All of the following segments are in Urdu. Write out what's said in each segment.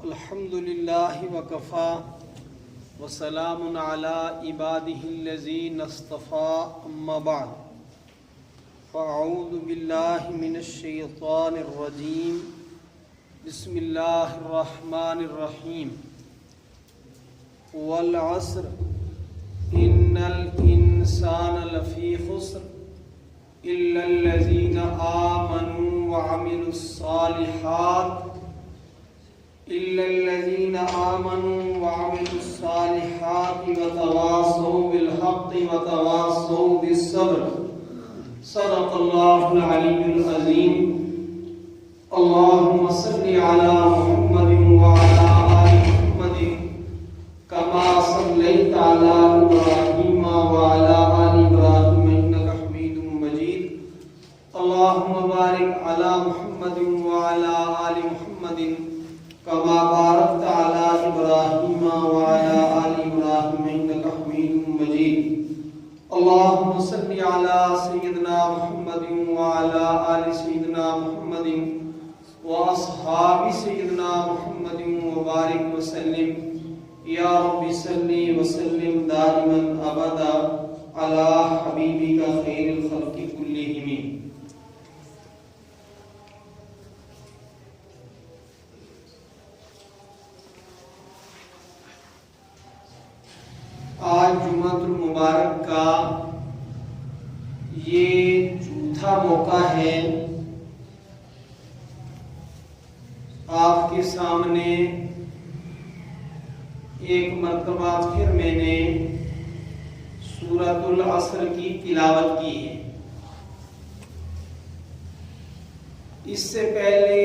الحمد للہ وکفى وسلام علی عباده الذین اصطفى اما بعد فاعوذ باللہ من الشیطان الرجیم بسم اللہ الرحمن الرحیم والعصر ان الانسان لفی خسر الا الذین آمنوا وعملوا الصالحات إلا الذين آمنوا وعملوا الصالحات وتواصوا بالحق وتواصوا بالصبر صدق الله العلي العظيم اللهم صل على محمد وعلى آل محمد كما صليت على إبراهيم وعلى آل إبراهيم إنك حميد مجيد اللهم بارك على محمد وعلى آل محمد كما باركت على إبراهيم وعلى آل إبراهيم إنك حميد مجيد اللهم صل على سيدنا محمد وعلى آل سيدنا محمد وأصحاب سيدنا محمد وبارك وسلم يا رب صل وسلم دائما أبدا على حبيبك خير الخلق كلهم. آج جمعہ المبارک کا یہ چوتھا موقع ہے آپ کے سامنے ایک مرتبہ پھر میں نے سورۃ العصر کی تلاوت کی ہے. اس سے پہلے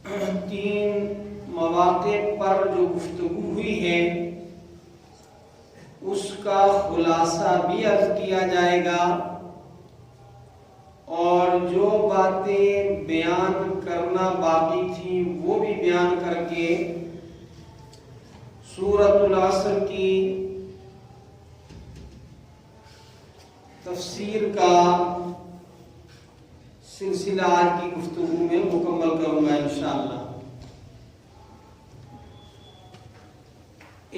3 مواقع پر جو گفتگو ہوئی ہے اس کا خلاصہ بھی عرض کیا جائے گا اور جو باتیں بیان کرنا باقی تھی وہ بھی بیان کر کے سورۃ العصر کی تفسیر کا سلسلہ آج کی گفتگو میں مکمل کروں گا انشاءاللہ.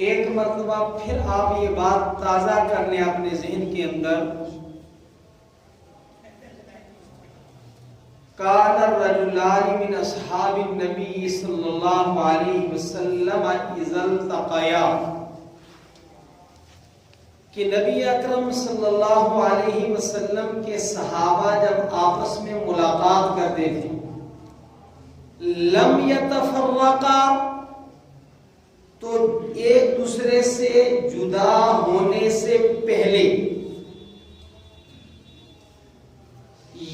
ایک مرتبہ پھر آپ یہ بات تازہ کر لیں اپنے ذہن کے اندر. کان الرجلان من اصحاب النبی صلی اللہ علیہ وسلم اذا التقیا کہ نبی اکرم صلی اللہ علیہ وسلم کے صحابہ جب آپس میں ملاقات کرتے تھے لم یتفرقا تو ایک دوسرے سے جدا ہونے سے پہلے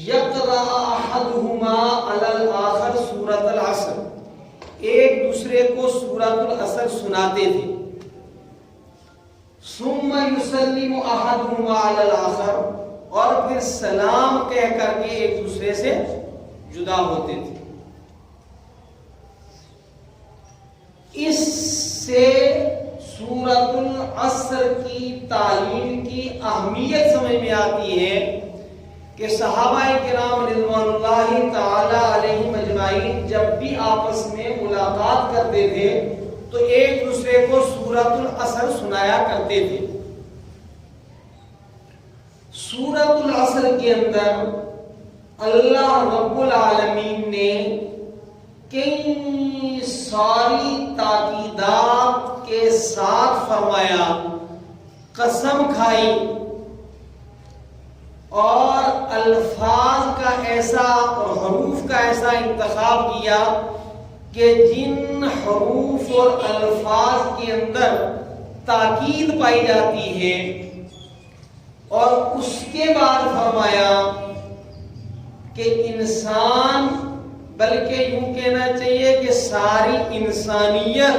یقرأ احدہما علی الآخر سورۃ العصر ایک دوسرے کو سورۃ العصر سناتے تھے. ثم یسلم احدہما علی الآخر اور پھر سلام کہہ کر کے ایک دوسرے سے جدا ہوتے تھے. اس سے سورۃ العصر کی تعلیم کی اہمیت سمجھ میں آتی ہے کہ صحابہ کرام رضوان اللہ تعالی علیہم اجمعین جب بھی آپس میں ملاقات کرتے تھے تو ایک دوسرے کو سورۃ العصر سنایا کرتے تھے. سورۃ العصر کے اندر اللہ رب العالمین نے کئی ساری تاکیدات کے ساتھ فرمایا، قسم کھائی اور الفاظ کا ایسا اور حروف کا ایسا انتخاب کیا کہ جن حروف اور الفاظ کے اندر تاکید پائی جاتی ہے اور اس کے بعد فرمایا کہ انسان بلکہ یوں کہنا چاہیے کہ ساری انسانیت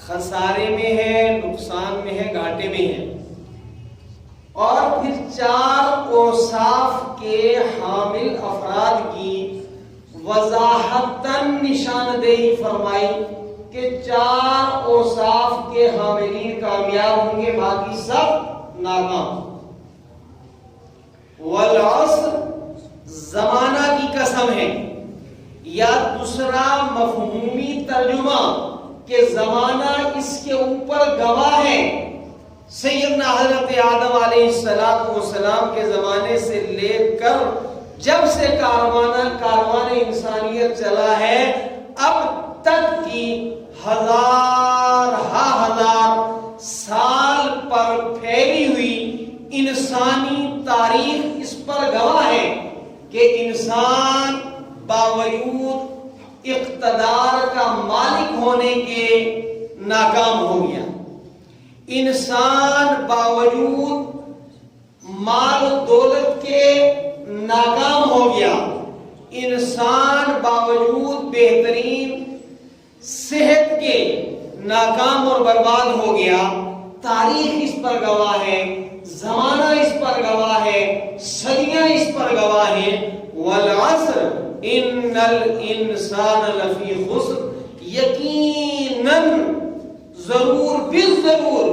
خسارے میں ہے، نقصان میں ہے، گھاٹے میں ہے. اور پھر 4 اوصاف کے حامل افراد کی وضاحتاً نشاندہی فرمائی کہ 4 اوصاف کے حاملین کامیاب ہوں گے، باقی سب ناکام. والعصر زمانہ کی قسم ہے یا دوسرا مفہومی ترجمہ کہ زمانہ اس کے اوپر گواہ ہے، سیدنا حضرت آدم علیہ السلام کے زمانے سے لے کر جب سے کاروان انسانیت چلا ہے اب تک کی ہزار سال پر پھیلی ہوئی انسانی تاریخ اس پر گواہ ہے کہ انسان باوجود اقتدار کا مالک ہونے کے ناکام ہو گیا، انسان باوجود مال و دولت کے ناکام ہو گیا، انسان باوجود بہترین صحت کے ناکام اور برباد ہو گیا۔ تاریخ اس پر گواہ ہے، زمانہ اس پر گواہ ہے، صدیاں اس پر گواہ ہیں۔ والعصر ان الانسان لفی خسر، یقیناً ضرور بالضرور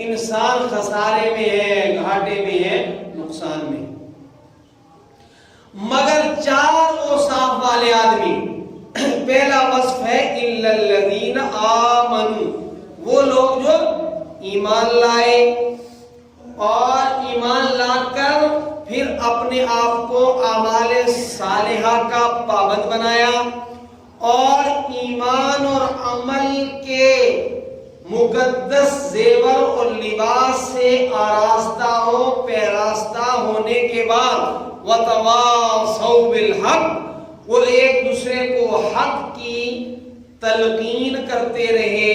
انسان خسارے میں ہے، گھاٹے میں ہے، نقصان میں۔ مگر چار اوصاف والے آدمی، پہلا وصف ہے الا الذین آمنوا، وہ لوگ جو ایمان لائے اور ایمان لا کر پھر اپنے آپ کو اعمال صالحہ کا پابند بنایا اور ایمان اور عمل کے مقدس زیور اور لباس سے آراستہ ہو، پیراستہ ہونے کے بعد وَتَوَاصَوْا بِالْحَقِّ، وہ ایک دوسرے کو حق کی تلقین کرتے رہے،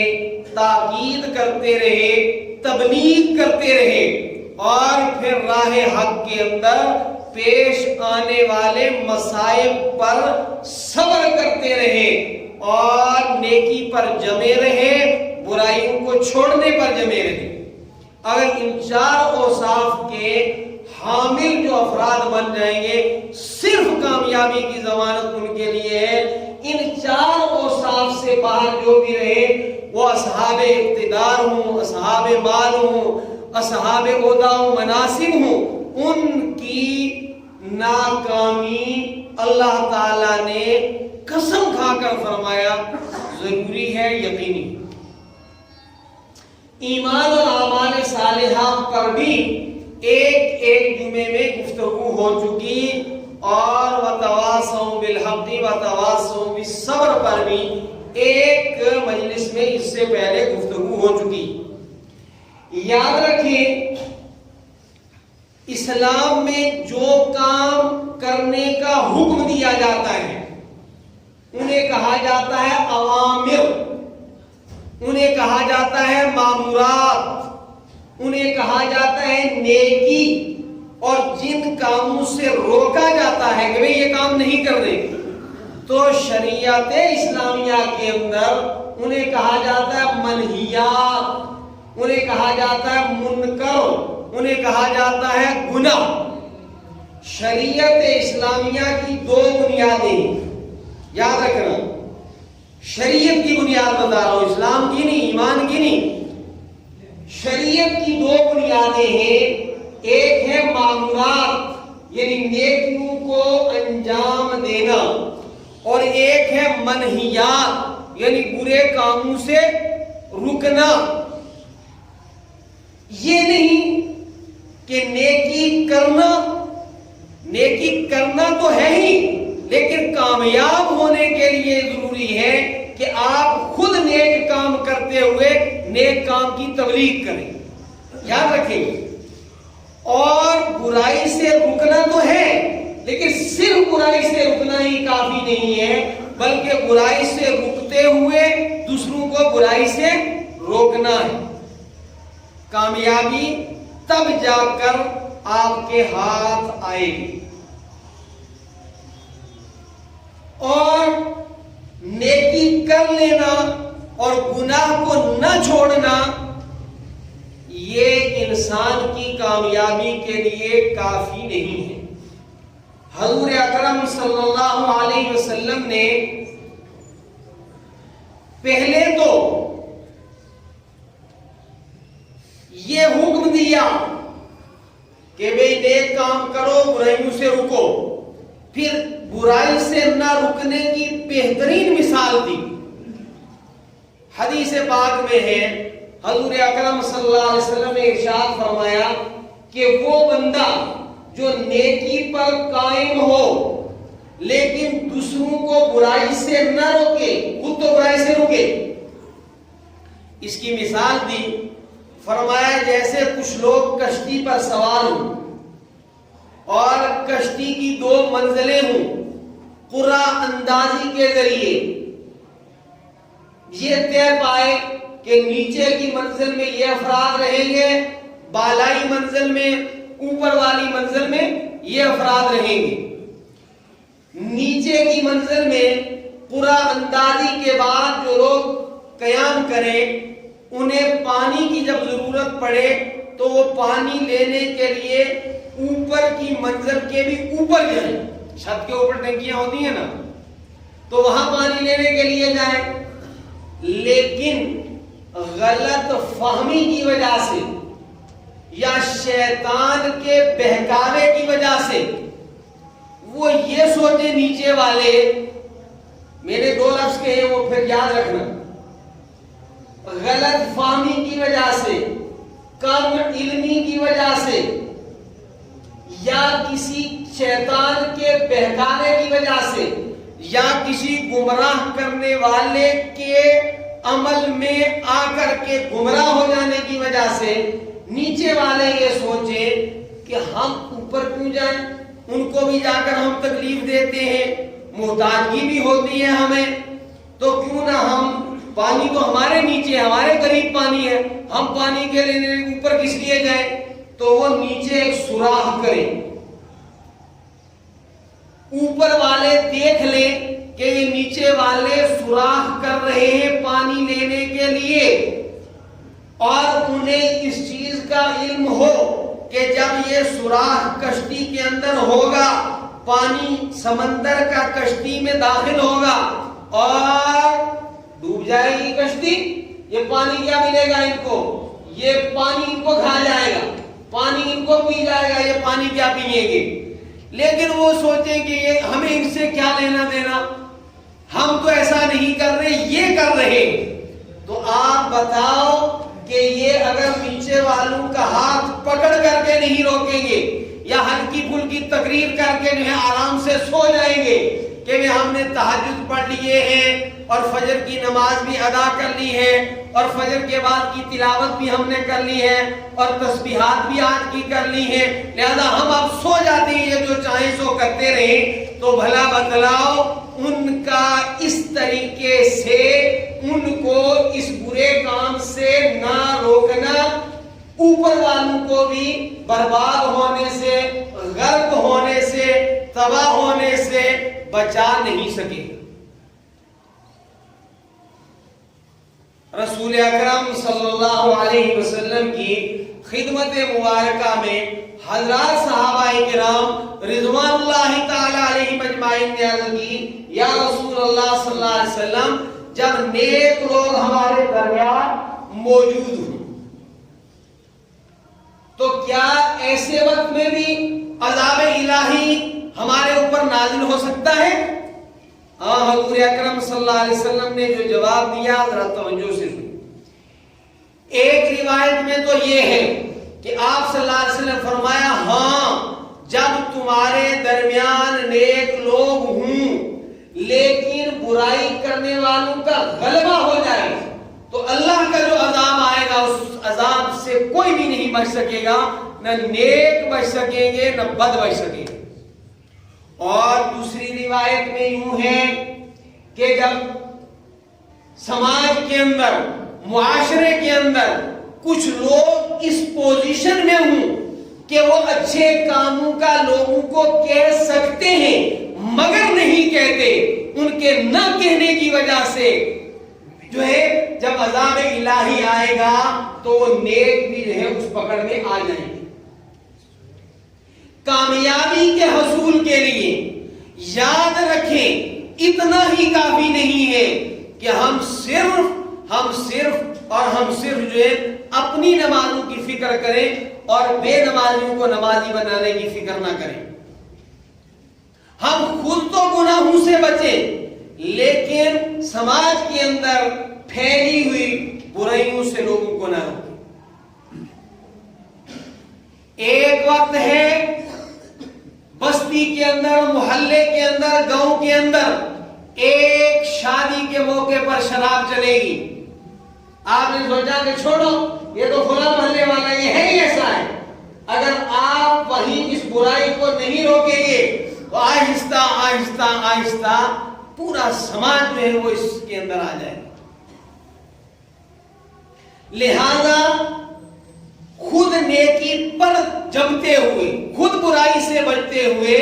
تاکید کرتے رہے، تبلیغ کرتے رہے اور پھر راہ حق کے اندر پیش آنے والے مصائب پر صبر کرتے رہے اور نیکی پر جمے رہے، برائیوں کو چھوڑنے پر جمے رہے۔ اگر ان چار اوصاف کے حامل جو افراد بن جائیں گے، صرف کامیابی کی ضمانت ان کے لیے ہے۔ ان چار اوصاف سے باہر جو بھی رہے، وہ اصحاب اقتدار ہوں، اصحاب مال ہوں، اصحاب عہدہ و مناصب ہوں، ان کی ناکامی اللہ تعالیٰ نے قسم کھا کر فرمایا ضروری ہے، یقینی۔ ایمان اور اعمال صالحہ پر بھی ایک جمعے میں گفتگو ہو چکی اور وَتَوَاصَوْا بِالْحَقِّ وَتَوَاصَوْا بِالصَّبْرِ پر بھی ایک مجلس میں اس سے پہلے گفتگو ہو چکی۔ یاد رکھیں، اسلام میں جو کام کرنے کا حکم دیا جاتا ہے انہیں کہا جاتا ہے اوامر، انہیں کہا جاتا ہے مامورات، انہیں کہا جاتا ہے نیکی، اور جن کاموں سے روکا جاتا ہے کہ بھئی یہ کام نہیں کرنے، تو شریعت اسلامیہ کے اندر انہیں کہا جاتا ہے منہیات، انہیں کہا جاتا ہے منکر، انہیں کہا جاتا ہے گناہ۔ شریعت اسلامیہ کی دو بنیادیں یاد رکھنا، شریعت کی بنیاد بتا رہا ہوں، اسلام کی نہیں، ایمان کی نہیں۔ شریعت کی دو بنیادیں ہیں، ایک ہے معمورات یعنی نیکیوں کو انجام دینا، اور ایک ہے منہیات یعنی برے کاموں سے رکنا۔ یہ نہیں کہ نیکی کرنا تو ہے ہی، لیکن کامیاب ہونے کے لیے ضروری ہے کہ آپ خود نیک کام کرتے ہوئے نیک کام کی تبلیغ کریں، یاد رکھیں۔ اور برائی سے رکنا تو ہے، لیکن صرف برائی سے رکنا ہی کافی نہیں ہے، بلکہ برائی سے رکتے ہوئے دوسروں کو برائی سے روکنا ہے۔ کامیابی تب جا کر آپ کے ہاتھ آئے گی، اور نیکی کر لینا اور گناہ کو نہ چھوڑنا یہ انسان کی کامیابی کے لیے کافی نہیں ہے۔ حضور اکرم صلی اللہ علیہ وسلم نے پہلے تو یہ حکم دیا کہ بھئی نیک کام کرو، برائیوں سے رکو، پھر برائی سے نہ رکنے کی بہترین مثال دی۔ حدیث پاک میں ہے حضور اکرم صلی اللہ علیہ وسلم نے ارشاد فرمایا کہ وہ بندہ جو نیکی پر قائم ہو لیکن دوسروں کو برائی سے نہ روکے، خود تو برائی سے روکے۔ اس کی مثال دی، فرمایا جیسے کچھ لوگ کشتی پر سوار ہوں اور کشتی کی 2 منزلیں ہوں، قرعہ اندازی کے ذریعے یہ طے پائے کہ نیچے کی منزل میں یہ افراد رہیں گے، بالائی منزل میں، اوپر والی منزل میں یہ افراد رہیں گے۔ نیچے کی منزل میں قرعہ اندازی کے بعد جو لوگ قیام کریں، انہیں پانی کی جب ضرورت پڑے تو وہ پانی لینے کے لیے اوپر کی منزل کے بھی اوپر جائیں۔ چھت کے اوپر ٹنکیاں ہوتی ہیں نا، تو وہاں پانی لینے کے لیے جائیں، لیکن غلط فہمی کی وجہ سے یا شیطان کے بہکاوے کی وجہ سے وہ یہ سوچے نیچے والے، میں نے 2 لفظ کہے وہ پھر یاد رکھنا، غلط فہمی کی وجہ سے، کم علمی کی وجہ سے یا کسی شیطان کے بہکانے کی وجہ سے یا کسی گمراہ کرنے والے کے عمل میں آ کر کے گمراہ ہو جانے کی وجہ سے نیچے والے یہ سوچے کہ ہم اوپر کیوں جائیں، ان کو بھی جا کر ہم تکلیف دیتے ہیں، محتاجگی بھی ہوتی ہے ہمیں، تو کیوں نہ ہم، پانی تو ہمارے نیچے، ہمارے قریب پانی ہے، ہم پانی کے لیے اوپر کس لیے جائیں؟ تو وہ نیچے ایک سوراخ کریں، اوپر والے دیکھ لیں کہ یہ نیچے والے سوراخ کر رہے ہیں پانی لینے کے لیے، اور انہیں اس چیز کا علم ہو کہ جب یہ سوراخ کشتی کے اندر ہوگا، پانی سمندر کا کشتی میں داخل ہوگا اور ڈوب جائے گی کشتی، یہ پانی کیا ملے گا ان کو؟ یہ پانی ان کو کھا جائے گا، پانی ان کو پی جائے گا، یہ پانی کیا پئیں گے؟ لیکن وہ سوچیں کہ یہ ہمیں ان سے کیا لینا دینا، ہم تو ایسا نہیں کر رہے، یہ کر رہے۔ تو آپ بتاؤ کہ یہ اگر نیچے والوں کا ہاتھ پکڑ کر کے نہیں روکیں گے یا ہلکی پھلکی تقریر کر کے جو ہے آرام سے سو جائیں گے کہ ہم نے تہجد پڑھ لیے ہیں اور فجر کی نماز بھی ادا کر لی ہے اور فجر کے بعد کی تلاوت بھی ہم نے کر لی ہے اور تسبیحات بھی آج کی کر لی ہیں، لہذا ہم اب سو جاتے ہیں، یہ جو چاہیں سو کرتے رہیں، تو بھلا بتلاؤ ان کا اس طریقے سے ان کو اس برے کام سے نہ روکنا اوپر والوں کو بھی برباد ہونے سے، غرق ہونے سے، تباہ ہونے سے بچا نہیں سکے۔ رسول اکرم صلی اللہ علیہ وسلم کی خدمت مبارکہ میں حضرات صحابہ کرام رضوان اللہ تعالی علیہ اجمعین نے عرض کی، یا رسول اللہ صلی اللہ علیہ وسلم، جب نیک لوگ ہمارے درمیان موجود ہوں تو کیا ایسے وقت میں بھی عذاب الہی ہمارے اوپر نازل ہو سکتا ہے؟ حضور اکرم صلی اللہ علیہ وسلم نے جو جواب دیا ذرا توجہ سے سنیں۔ ایک روایت میں تو یہ ہے کہ آپ صلی اللہ علیہ وسلم فرمایا، ہاں جب تمہارے درمیان نیک لوگ ہوں لیکن برائی کرنے والوں کا غلبہ ہو جائے تو اللہ کا جو عذاب آئے گا اس عذاب سے کوئی بھی نہیں بچ سکے گا، نہ نیک بچ سکیں گے نہ بد بچ سکیں گے۔ اور دوسری روایت میں یوں ہے کہ جب سماج کے اندر، معاشرے کے اندر کچھ لوگ اس پوزیشن میں ہوں کہ وہ اچھے کاموں کا لوگوں کو کہہ سکتے ہیں مگر نہیں کہتے، ان کے نہ کہنے کی وجہ سے جو ہے جب عذاب الہی آئے گا تو وہ نیک بھی جو ہے اس پکڑ میں آ جائیں گے۔ کامیابی کے حصول کے لیے یاد رکھیں اتنا ہی کافی نہیں ہے کہ ہم صرف جو ہے اپنی نمازوں کی فکر کریں اور بے نمازیوں کو نمازی بنانے کی فکر نہ کریں۔ ہم خود تو گناہوں سے بچیں لیکن سماج کے اندر پھیلی ہوئی برائیوں سے لوگوں کو نہ روکیں۔ ایک وقت ہے بستی کے اندر، محلے کے اندر، گاؤں کے اندر ایک شادی کے موقع پر شراب چلے گی، آپ نے سوچا کہ چھوڑو یہ تو فلاں محلے والا یہ ہے ہی ایسا ہے، اگر آپ وہیں اس برائی کو نہیں روکیں گے تو آہستہ آہستہ آہستہ پورا سماج جو ہے وہ اس کے اندر آ جائے گا۔ لہذا خود نیکی پر جمتے ہوئے، خود برائی سے بچتے ہوئے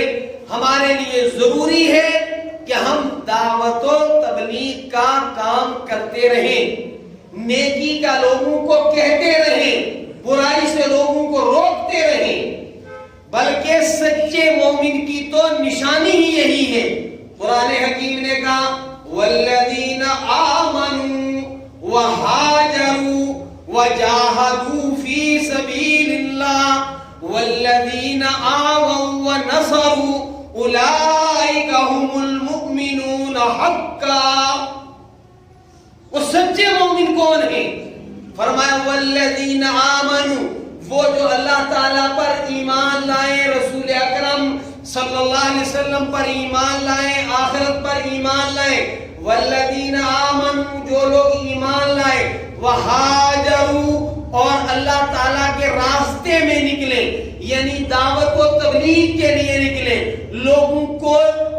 ہمارے لیے ضروری ہے کہ ہم دعوت و تبلیغ کا کام کرتے رہیں، نیکی کا لوگوں کو کہتے رہیں، برائی سے لوگوں کو روکتے رہیں۔ بلکہ سچے مومن کی تو نشانی ہی یہی ہے۔ قرآن حکیم نے کہا والذین آمنوا وہاجروا وجاہدوا فی سبیل اللہ والذین آووا ونصروا اولئک هم المؤمنون حقا۔ وہ سچے مومن کون ہیں؟ فرمایا والذین آمنوا، وہ جو اللہ تعالیٰ پر ایمان لائے، رسول اکرم صلی اللہ علیہ وسلم پر ایمان لائے، آخرت پر ایمان لائے، والذین آمنوا، جو لوگ ایمان لائے، وہاجروا، اور اللہ تعالیٰ کے راستے میں نکلے، یعنی دعوت و تبلیغ کے لیے نکلے، لوگوں کو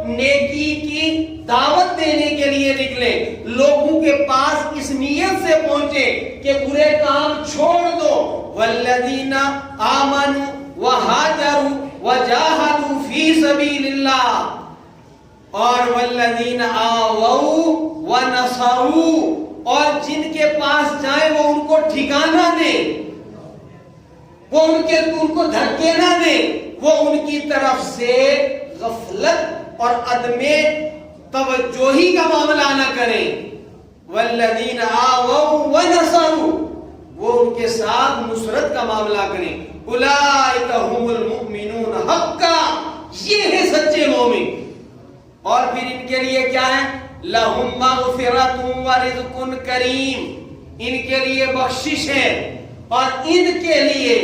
نیکی کی دعوت دینے کے لیے نکلے، لوگوں کے پاس اس نیت سے پہنچے کہ برے کام چھوڑ دو۔ والذین آمنوا وہاجروا وجاہدوا فی سبیل اللہ، اور والذین آووا ونصروا، اور جن کے پاس جائیں وہ ان کو ٹھکانہ دیں، وہ ان کو دھکے نہ دیں، وہ ان کی طرف سے غفلت اور عدم توجہی کا معاملہ نہ کریں۔ والذین آووا ونصروا، وہ ان کے ساتھ نصرت کا معاملہ کریں۔ اولئک هم المؤمنون حقا، یہ ہے سچے مومن۔ اور پھر ان کے لیے کیا ہے؟ لہم مغفرۃ ورزق کریم، ان کے لیے بخشش ہے اور ان کے لیے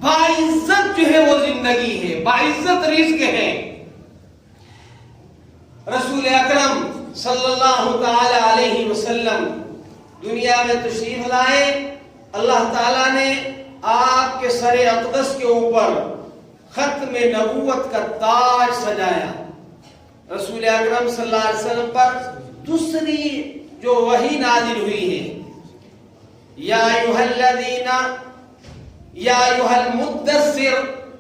باعزت جو ہے وہ زندگی ہے، باعزت رزق ہے۔ رسول اکرم صلی اللہ تعالی علیہ وسلم دنیا میں تشریف لائے، اللہ تعالیٰ نے آپ کے سر اقدس کے اوپر ختم نبوت کا تاج سجایا۔ رسول اکرم صلی اللہ علیہ وسلم پر دوسری جو وحی نازل ہوئی ہے، یا ایھا الذین، یا ایھا المدثر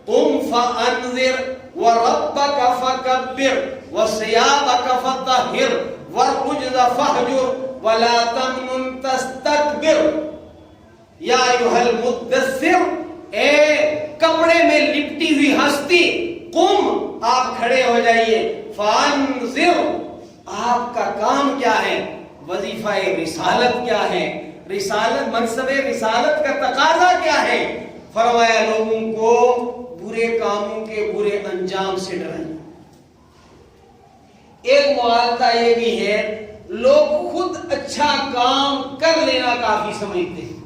قم فانذر وربک فکبر وثیابک فطہر والرجز فاہجر ولا تمنن تستکبر۔ یا ایھا المدثر، اے کپڑے میں لپٹی ہوئی ہستی، قم، آپ کھڑے ہو جائیے، فانذر، آپ کا کام کیا ہے، وظیفہ رسالت کیا ہے، رسالت، منصب رسالت کا تقاضا کیا ہے؟ فرمایا لوگوں کو برے کاموں کے برے انجام سے ڈرائیں۔ ایک معالجہ یہ بھی ہے، لوگ خود اچھا کام کر لینا کافی سمجھتے ہیں۔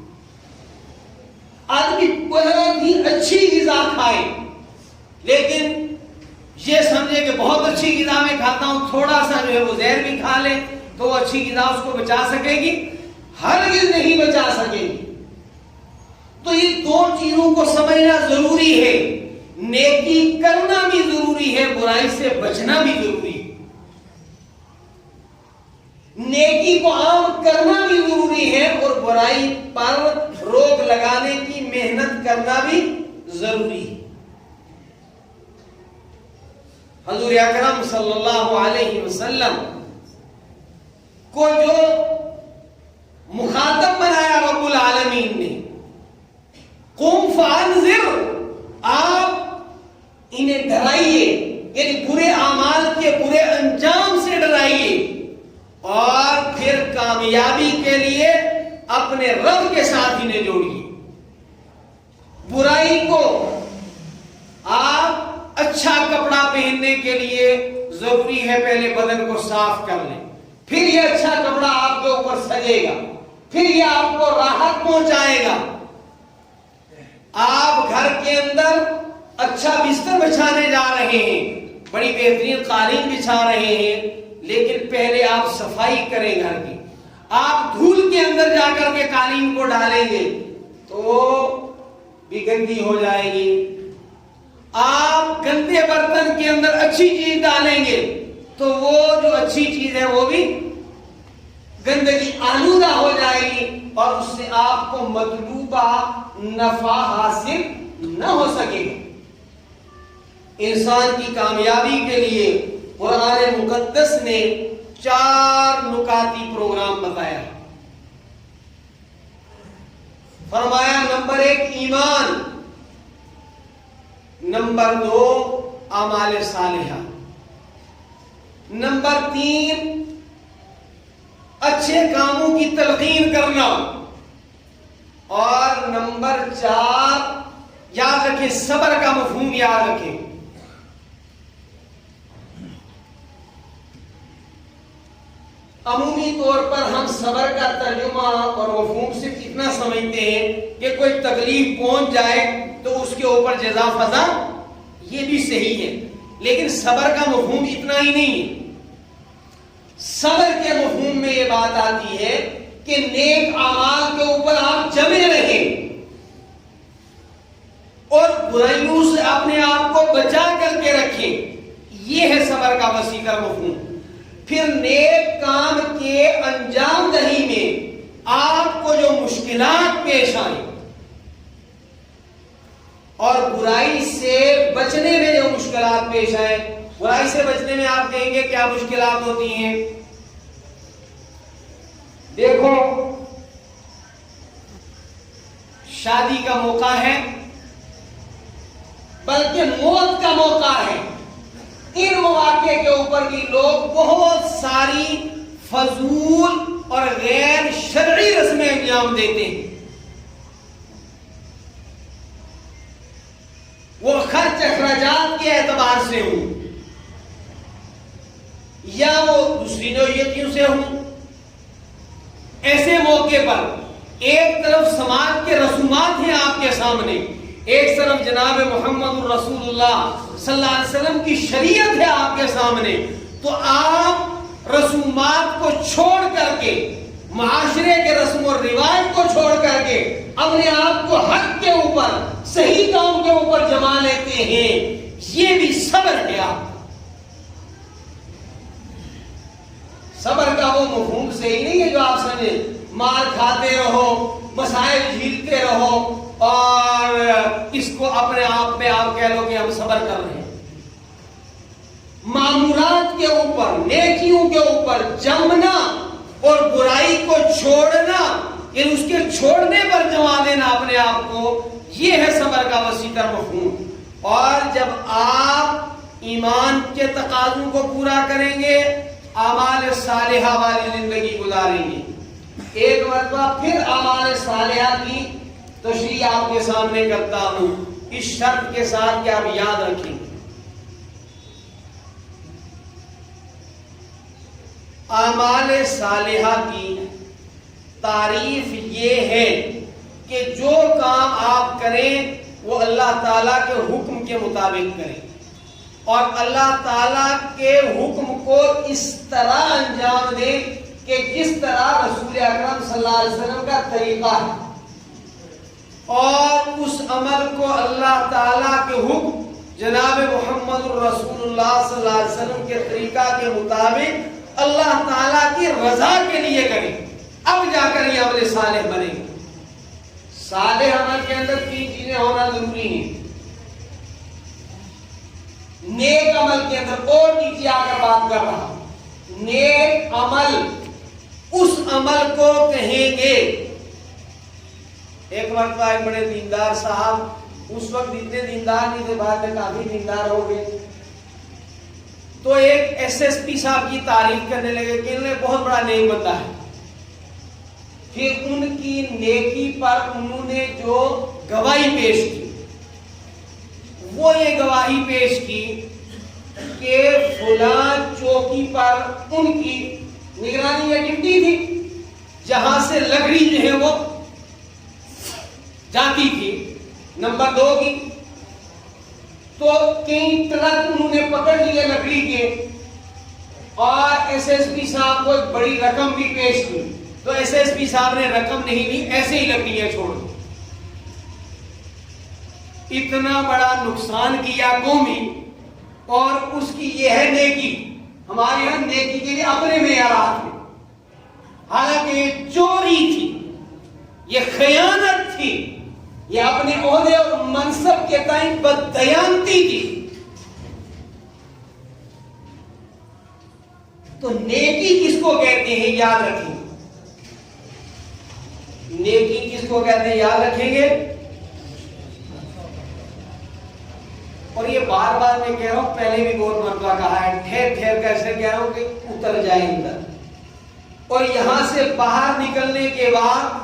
آدمی بہت ہی اچھی غذا کھائے لیکن یہ سمجھے کہ بہت اچھی غذا میں کھاتا ہوں، تھوڑا سا جو ہے وہ زہر بھی کھا لے تو وہ اچھی غذا اس کو بچا سکے گی؟ ہرگز نہیں بچا سکے گی۔ تو یہ دو چیزوں کو سمجھنا ضروری ہے، نیکی کرنا بھی ضروری ہے، برائی سے بچنا بھی ضروری ہے۔ نیکی کو عام کرنا بھی ضروری ہے اور برائی پر روک لگانے کی محنت کرنا بھی ضروری ہے۔ حضور اکرم صلی اللہ علیہ وسلم کو جو مخاطب بنایا رب العالمین نے، قم فانذر، آپ انہیں ڈرائیے، یعنی برے اعمال کے برے انجام سے ڈرائیے، اور پھر کامیابی کے لیے اپنے رب کے ساتھ انہیں جوڑیے۔ برائی کو آپ اچھا کپڑا پہننے کے لیے ضروری ہے پہلے بدن کو صاف کر لیں، پھر یہ اچھا کپڑا آپ کے اوپر سجے گا، پھر یہ آپ کو راحت پہنچائے گا۔ آپ گھر کے اندر اچھا بستر بچھانے جا رہے ہیں، بڑی بہترین قالین بچھا رہے ہیں، لیکن پہلے آپ صفائی کریں گھر کی۔ آپ دھول کے اندر جا کر کے قالین کو ڈالیں گے تو بھی گندی ہو جائے گی۔ آپ گندے برتن کے اندر اچھی چیز ڈالیں گے تو وہ جو اچھی چیز ہے وہ بھی گندگی آلودہ ہو جائے گی، اور اس سے آپ کو مطلوبہ نفع حاصل نہ ہو سکے گا۔ انسان کی کامیابی کے لیے قرآن مقدس نے 4 نکاتی پروگرام بتایا۔ فرمایا نمبر 1 ایمان، نمبر 2 اعمال صالحہ، نمبر 3 اچھے کاموں کی تلقین کرنا، اور نمبر 4 یاد رکھیں صبر کا مفہوم یاد رکھیں۔ عمومی طور پر ہم صبر کا ترجمہ اور مفہوم صرف اتنا سمجھتے ہیں کہ کوئی تکلیف پہنچ جائے تو اس کے اوپر جزا فضا، یہ بھی صحیح ہے، لیکن صبر کا مفہوم اتنا ہی نہیں ہے۔ صبر کے مفہوم میں یہ بات آتی ہے کہ نیک اعمال کے اوپر آپ جمے رہیں اور برائیوں سے اپنے آپ کو بچا کر کے رکھیں، یہ ہے صبر کا وسیع تر مفہوم۔ پھر نیک کام کے انجام دہی میں آپ کو جو مشکلات پیش آئیں اور برائی سے بچنے میں جو مشکلات پیش آئیں، برائی سے بچنے میں آپ کہیں گے کیا مشکلات ہوتی ہیں؟ دیکھو، شادی کا موقع ہے، بلکہ موت کا موقع ہے، ان مواقع کے اوپر بھی لوگ بہت ساری فضول اور غیر شرعی رسمیں انجام دیتے ہیں۔ وہ خرچ اخراجات کے اعتبار سے ہوں یا وہ دوسری نوعیتوں سے ہوں، ایسے موقع پر ایک طرف سماج کے رسومات ہیں آپ کے سامنے، ایک طرف جناب محمد رسول اللہ صلی اللہ علیہ وسلم کی شریعت ہے آپ کے سامنے، تو آپ رسومات کو چھوڑ کر کے، معاشرے کے رسم و رواج کو چھوڑ کر کے اپنے آپ کو حق کے اوپر، صحیح کام کے اوپر جما لیتے ہیں، یہ بھی صبر ہے۔ آپ صبر کا وہ مفہوم صحیح نہیں ہے جو آپ سمجھیں مار کھاتے رہو، مسائل جھیلتے رہو اور اس کو اپنے آپ میں آپ کہہ لو کہ ہم صبر کر رہے ہیں۔ معمولات کے اوپر، نیکیوں کے اوپر جمنا اور برائی کو چھوڑنا، یعنی اس کے چھوڑنے پر جما دینا اپنے آپ کو، یہ ہے صبر کا وسیع تر مفہوم۔ اور جب آپ ایمان کے تقاضوں کو پورا کریں گے، اعمال صالحہ والی زندگی گزاریں گے۔ ایک مرتبہ پھر اعمال صالحہ کی تشریح آپ کے سامنے کرتا ہوں، اس شرط کے ساتھ کہ آپ یاد رکھیں، اعمال صالحہ کی تعریف یہ ہے کہ جو کام آپ کریں وہ اللہ تعالیٰ کے حکم کے مطابق کریں، اور اللہ تعالیٰ کے حکم کو اس طرح انجام دیں کہ جس طرح رسول اکرم صلی اللہ علیہ وسلم کا طریقہ ہے، اور اس عمل کو اللہ تعالیٰ کے حکم جناب محمد رسول اللہ صلی اللہ علیہ وسلم کے طریقہ کے مطابق اللہ تعالیٰ کی رضا کے لیے کریں، اب جا کر یہ عمل صالح بنے گا۔ صالح عمل کے اندر 3 چیزیں ہونا ضروری ہیں۔ نیک عمل کے اندر، اور نیچے آ کر بات کر رہا ہوں، نیک عمل اس عمل کو کہیں گے۔ ایک مرتبہ ایک بڑے دیندار صاحب، اس وقت اتنے دیندار نہیں تھے، بعد میں کافی دیندار ہو گئے، تو ایک ایس ایس پی صاحب کی تعریف کرنے لگے کہ انہیں بہت بڑا نیک بندہ ہے۔ پھر ان کی نیکی پر انہوں نے جو گواہی پیش کی وہ یہ گواہی پیش کی کہ فلاں چوکی پر ان کی نگرانی یا ڈیوٹی تھی، جہاں سے لکڑی جو ہے وہ جاتی تھی نمبر 2 کی، تو کئی ٹرک انہوں نے پکڑ لیے لکڑی کے، اور ایس ایس پی صاحب کو ایک بڑی رقم بھی پیش کی، تو ایس ایس پی صاحب نے رقم نہیں دی، ایسے ہی لکڑیاں چھوڑ دی۔ اتنا بڑا نقصان کیا قومی، اور اس کی یہ ہے نیکی۔ ہمارے یہاں نیکی کے لیے اپنے معیارات ہیں، حالانکہ یہ چوری تھی، یہ خیانت تھی، یہ اپنے عہدے اور منصب کے تئیں بددیانتی تھی۔ تو نیکی کس کو کہتے ہیں یاد رکھیں، نیکی کس کو کہتے ہیں یاد رکھیں گے۔ اور یہ بار بار میں کہہ رہا ہوں، پہلے بھی بہت مرتبہ کہا ہے، ٹھہر ٹھہر کر ایسے کہہ رہا ہوں کہ اتر جائے اندر، اور یہاں سے باہر نکلنے کے بعد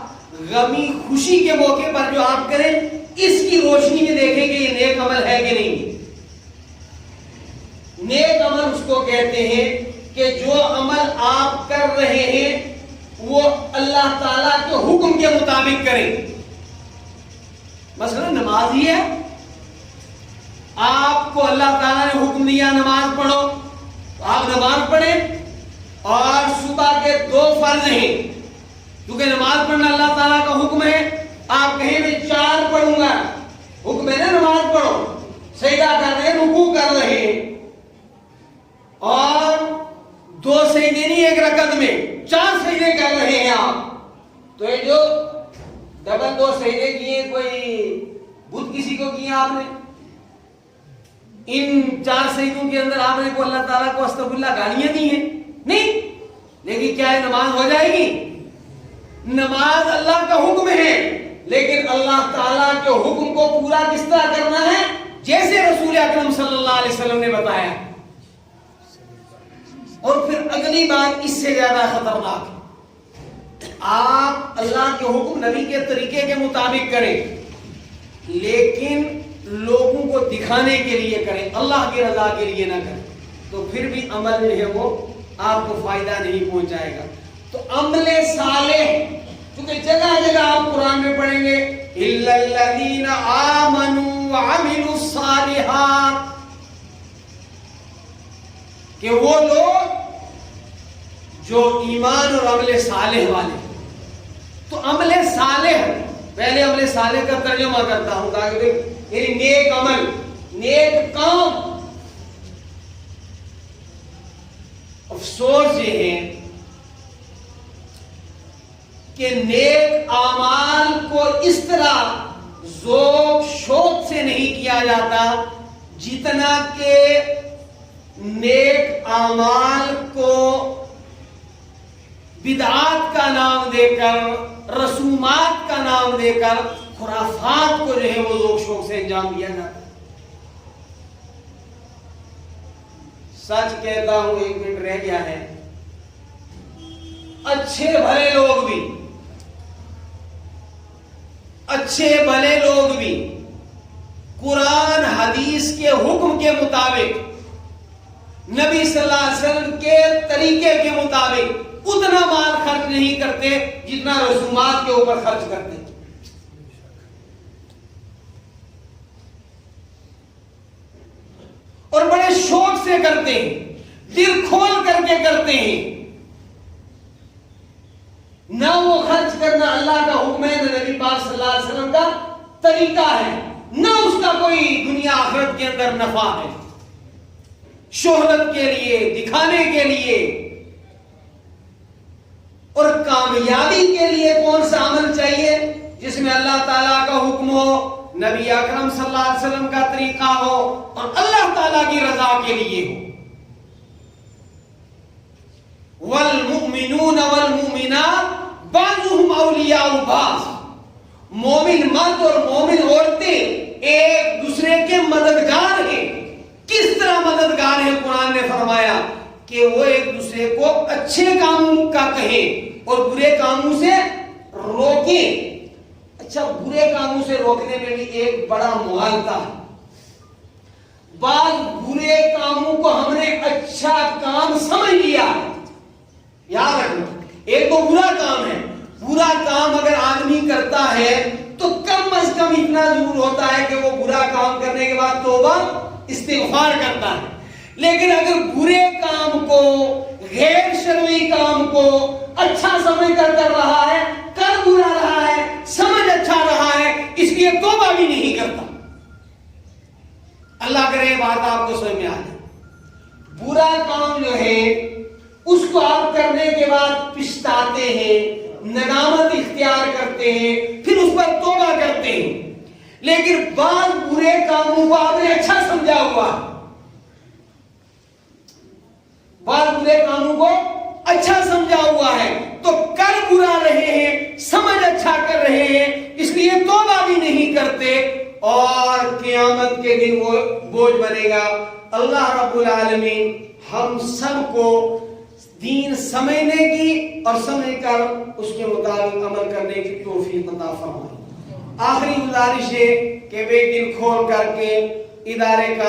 غمی خوشی کے موقع پر جو آپ کریں، اس کی روشنی میں دیکھیں کہ یہ نیک عمل ہے کہ نہیں۔ نیک عمل اس کو کہتے ہیں کہ جو عمل آپ کر رہے ہیں وہ اللہ تعالیٰ کے حکم کے مطابق کریں۔ مثلا نماز ہی ہے، آپ کو اللہ تعالیٰ نے حکم دیا نماز پڑھو، تو آپ نماز پڑھیں، اور صبح کے 2 فرض ہیں، کیونکہ نماز پڑھنا اللہ تعالیٰ کا حکم ہے، آپ کہیں میں 4 پڑھوں گا، حکم ہے نا نماز پڑھو، سجدہ کر رہے ہیں، رکوع کر رہے ہیں، اور 2 سجدے نہیں ایک رکعت میں، 4 سجدے کر رہے ہیں آپ، تو یہ جو ڈبل 2 سجدے کیے، کوئی بت کسی کو کیا آپ نے، ان 4 سجدوں کے اندر آپ نے کو اللہ تعالیٰ کو استغفر اللہ گالیاں دی ہیں نہیں، لیکن کیا ہے نماز ہو جائے گی؟ نماز اللہ کا حکم ہے، لیکن اللہ تعالیٰ کے حکم کو پورا کس طرح کرنا ہے؟ جیسے رسول اکرم صلی اللہ علیہ وسلم نے بتایا۔ اور پھر اگلی بات اس سے زیادہ خطرناک، آپ اللہ کے حکم نبی کے طریقے کے مطابق کریں، لیکن لوگوں کو دکھانے کے لیے کریں، اللہ کی رضا کے لیے نہ کریں، تو پھر بھی عمل جو ہے وہ آپ کو فائدہ نہیں پہنچائے گا۔ تو عمل صالح، کیونکہ جگہ جگہ آپ قرآن میں پڑھیں گے اِلَّا الَّذِينَ آمَنُوا وَعَمِلُوا الصَّالِحَاتِ، کہ وہ لوگ جو ایمان اور عمل صالح والے۔ تو عمل صالح، پہلے عمل صالح کا ترجمہ کرتا ہوں تاکہ یعنی نیک عمل، نیک کام۔ افسوس یہ ہے کہ نیک اعمال کو اس طرح ذوق شوق سے نہیں کیا جاتا جتنا کہ نیک اعمال کو بدعات کا نام دے کر، رسومات کا نام دے کر، خرافات کو جو ہے وہ ذوق شوق سے انجام دیا جاتا ہے۔ سچ کہتا ہوں، 1 منٹ رہ گیا ہے، اچھے بھلے لوگ بھی، اچھے بھلے لوگ بھی قرآن حدیث کے حکم کے مطابق، نبی صلی اللہ علیہ وسلم کے طریقے کے مطابق اتنا مال خرچ نہیں کرتے جتنا رسومات کے اوپر خرچ کرتے، اور بڑے شوق سے کرتے ہیں، دل کھول کر کے کرتے ہیں۔ نہ وہ خرچ کرنا اللہ کا حکم ہے، نہ نبی پاک صلی اللہ علیہ وسلم کا طریقہ ہے، نہ اس کا کوئی دنیا آخرت کے اندر نفع ہے۔ شہرت کے لیے، دکھانے کے لیے اور کامیابی کے لیے کون سا عمل چاہیے؟ جس میں اللہ تعالیٰ کا حکم ہو، نبی اکرم صلی اللہ علیہ وسلم کا طریقہ ہو، اور اللہ تعالیٰ کی رضا کے لیے ہو۔ والمؤمنون والمؤمنات بعضهم اولیاء بعض، مومن مرد اور مومن عورتیں ایک دوسرے کے مددگار ہیں۔ کس طرح مددگار ہیں؟ قرآن نے فرمایا کہ وہ ایک دوسرے کو اچھے کاموں کا کہیں اور برے کاموں سے روکیں۔ اچھا، برے کاموں سے روکنے میں بھی ایک بڑا مغالطہ ہے۔ بعض برے کاموں کو ہم نے اچھا کام سمجھ لیا ہے. یاد رکھنا ایک تو برا کام ہے. برا کام اگر آدمی کرتا ہے تو کم از کم اتنا ضرور ہوتا ہے کہ وہ برا کام کرنے کے بعد توبہ استغفار کرتا ہے. لیکن اگر برے کام کو غیر شرعی کام کو اچھا سمجھ کر رہا ہے, کر برا رہا ہے, سمجھ اچھا رہا ہے, اس لیے توبہ بھی نہیں کرتا. اللہ کرے بات آپ کو سمجھ میں آ جائے. برا کام جو ہے اس کو آپ کرنے کے بعد پچھتاتے ہیں, ندامت اختیار کرتے ہیں, پھر اس پر توبہ کرتے ہیں. لیکن بعض برے کاموں کو آپ نے اچھا سمجھا ہوا, بعض برے کاموں کو اچھا سمجھا ہوا ہے, تو کر برا رہے ہیں, سمجھ اچھا کر رہے ہیں, اس لیے توبہ بھی نہیں کرتے, اور قیامت کے دن وہ بوجھ بنے گا. اللہ رب العالمین ہم سب کو دین سمجھنے کی اور سمجھ کر اس کے مطابق عمل کرنے کی توفیق عطا فرمائے. آخری گزارش ہے کہ بے دل کھول کر کے ادارے کا